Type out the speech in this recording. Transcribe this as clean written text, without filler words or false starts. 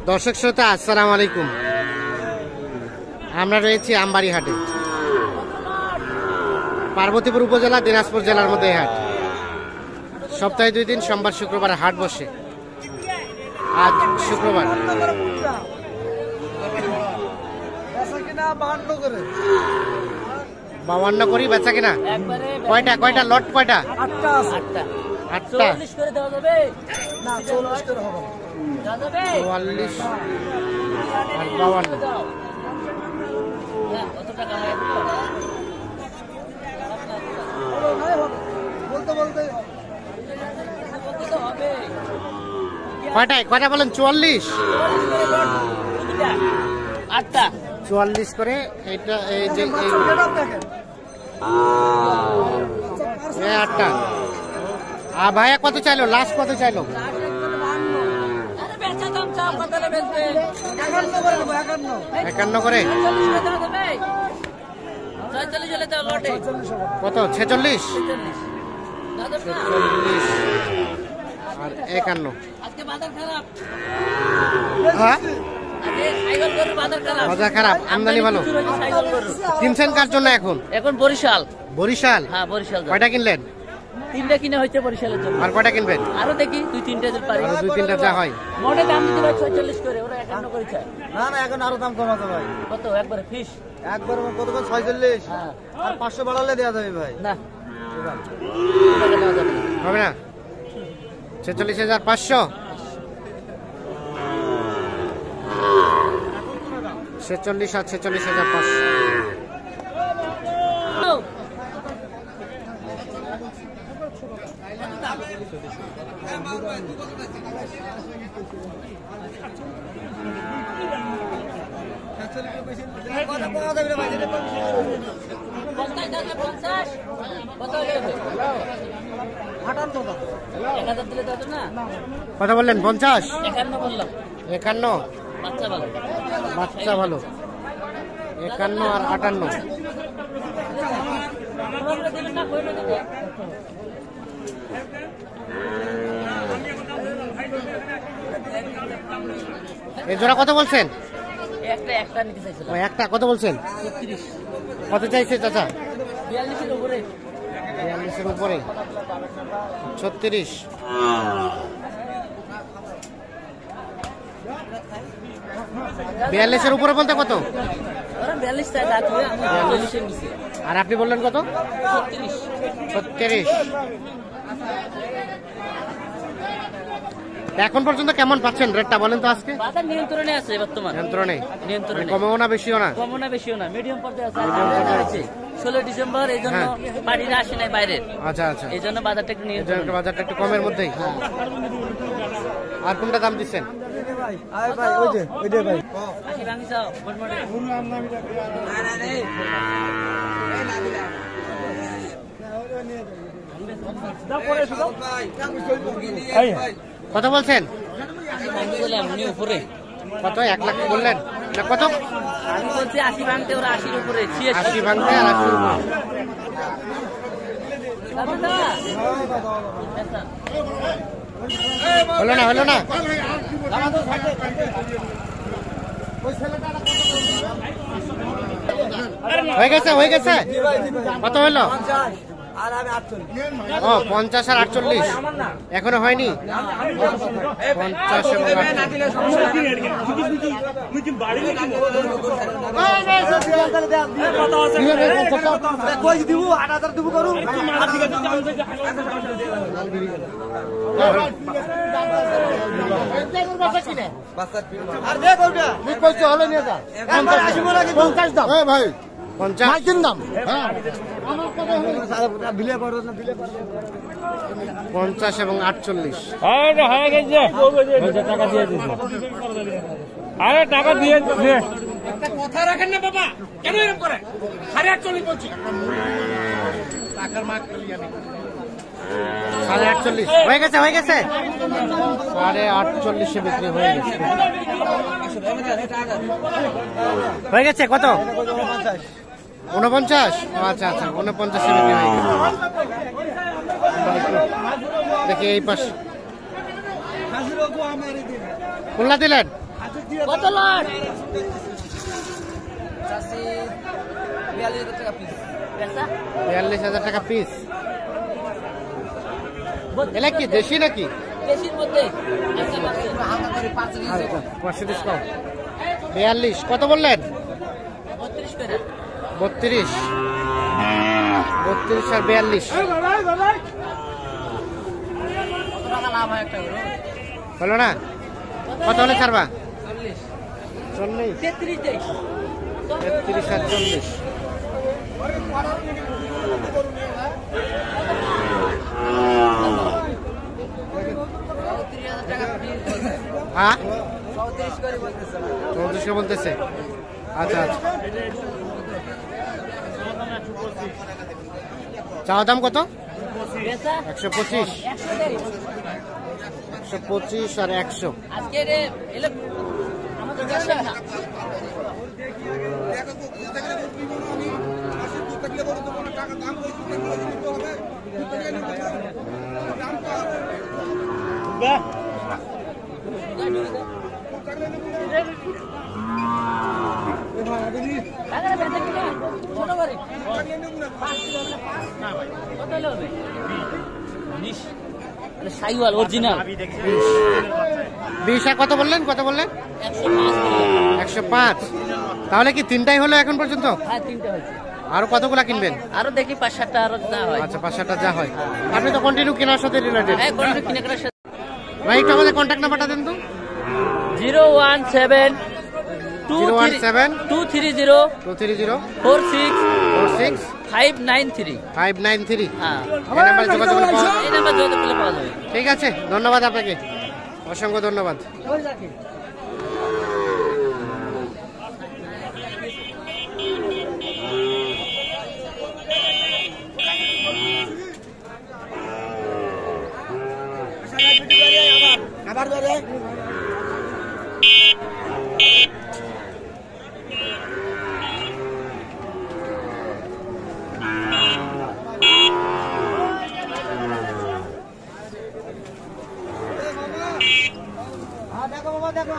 দর্শক শ্রোতা আসসালামু আলাইকুম। আমরা রয়েছি আমবাড়ি হাটে, পার্বতীপুর উপজেলা দিনাজপুর জেলার মধ্যে এই হাট। সপ্তাহে 2 দিন সোমবার শুক্রবার হাট বসে। আজ শুক্রবার। 52 করি বেচা কিনা। কয়টা লট কয়টা? 8টা। 40 করে দেওয়া যাবে না? 44 করে হবে। 44 আর 52 কত টাকা হয়? বলতে বলতে হবে। কয়টা বলেন? 44। 8টা 44 করে। এটা এই যে 8টা। ভাইয়া কত চাইলো? লাস্ট কত চাইলো? 51 করে। কত? 46 আর 51। হ্যাঁ বাজার খারাপ, আমদানি ভালো। কিনছেন কার জন্য এখন? বরিশাল। বরিশাল? হ্যাঁ বরিশাল। কয়টা কিনলেন? 3টা কিনে হয়েছে বরিশালের জন্য। আর কয়টা কিনবেন? আরো দেখি 2-3টা পারি। আরো 2-3টা যা হয়। মোটে দাম দিতে ভাই 46 করে, ওরা 51 করে চায়। না না, এখন আরো দাম কমাতে ভাই। কত একবারে ফিশ? একবার কত করে? 46। হ্যাঁ, আর 500 বাড়ালে দেয়া যাবে ভাই। না হবে না। 46,500। 46 আর 46,500। কথা বললেন? 50? 51 বললাম। 51? বাচ্চা ভালো। বাচ্চা ভালো। 51 আর 58। এই জোড়া কত বলছেন? একটা নিতে চাইছিল। ওই একটা কত বলছেন? 36। কত চাইছে চাচা? 42 এর উপরে। 42 এর উপরে। 36। বিয়াল্লিশের উপরে বলতে কত? 42 চাই, দাঁত হয়ে আমি 42 এর নিচে। আর আপনি বললেন কত? 36। 36। এখন পর্যন্ত কেমন পাচ্ছেন রেটটা বলেন তো? আজকে বাজার নিয়ন্ত্রণে আছে বর্তমানে। নিয়ন্ত্রণে। কমেও না বেশিও না? কমও না বেশিও না, মিডিয়াম পর্যায়ে আছে। 16 ডিসেম্বর, এই জন্য পার্টিরা আসে নাই বাইরের। আচ্ছা আচ্ছা, এই জন্য বাজারটা একটু নিয়ন্ত্রণ। বাজারটা একটু কমের মধ্যেই। আর কোনটা দাম দিচ্ছেন? ভাই ওই যে ভাই 80 ভাঙি চাও। কত বলছেন? উপরে কত? 1 লাখ বললেন না? কত? আমি বলছি 80 ভাঙতে, ওরা 80 উপরে। 80 ভাঙতে আর 80 উপরে। হলো না। হয়ে গেছে। কত হলো? আর আমি 48। ও 50 আর 48 এখনো হয়নি। 50 এবং 50 দাম। 50 এবং 48। টাকা দিয়ে দিচ্ছে। আরে টাকা দিয়ে দিচ্ছে। কথা রাখেন না বাবা, কেন এরকম করে? 48 বলছি। টাকার মাগ খালি আমি। 48.5 হয়ে গেছে। 48.5 বিক্রি হয়ে গেছে। কত? 49। আচ্ছা 49 বিক্রি হয়ে গেছে। দেখি এই পাশে খুলনা দিলেন কত লট? 42,000 টাকা পিস। এলা কি দেশি নাকি? দেশির মধ্যে 500 ডিসকাউন্ট। 42 কত বললেন? 32 করে। 32 আর 42 হলো না? কত হলে ছাড়বা? 40 33 দেই। 33 আর 40। হ্যাঁ 34 বলতেছে। আচ্ছা আচ্ছা, চাওয়া দাম কত? বেচা 125। 100 দেই। 125 আর 100। আজকে রে এলে আমাদের দেশে না। সাইওয়াল অরিজিনাল 20 আর কত বললেন? কত বললেন? 105। তাহলে কি তিনটাই হলো এখন পর্যন্ত? হ্যাঁ 3টা হয়েছে। আরো কতগুলা কিনবেন? আরো দেখি 5-7টা আরো যা হয়। আচ্ছা 5-7টা যা হয়। আপনি তো কন্টিনিউ কেনার সাথে রিলেটেড। হ্যাঁ কোন কিনে করার সাথে ভাই একটু আমাদের কন্ট্যাক্ট নাম্বারটা দেন তো। 017 017 230 230 46 46 593। 593। হ্যাঁ এই নাম্বারে যোগাযোগ করলে পাওয়া যাবে। এই নাম্বার যোগাযোগ করলে পাওয়া যাবে। ঠিক আছে, ধন্যবাদ আপনাকে, অসংখ্য ধন্যবাদ। আবার ধরে দেখো বাবা দেখো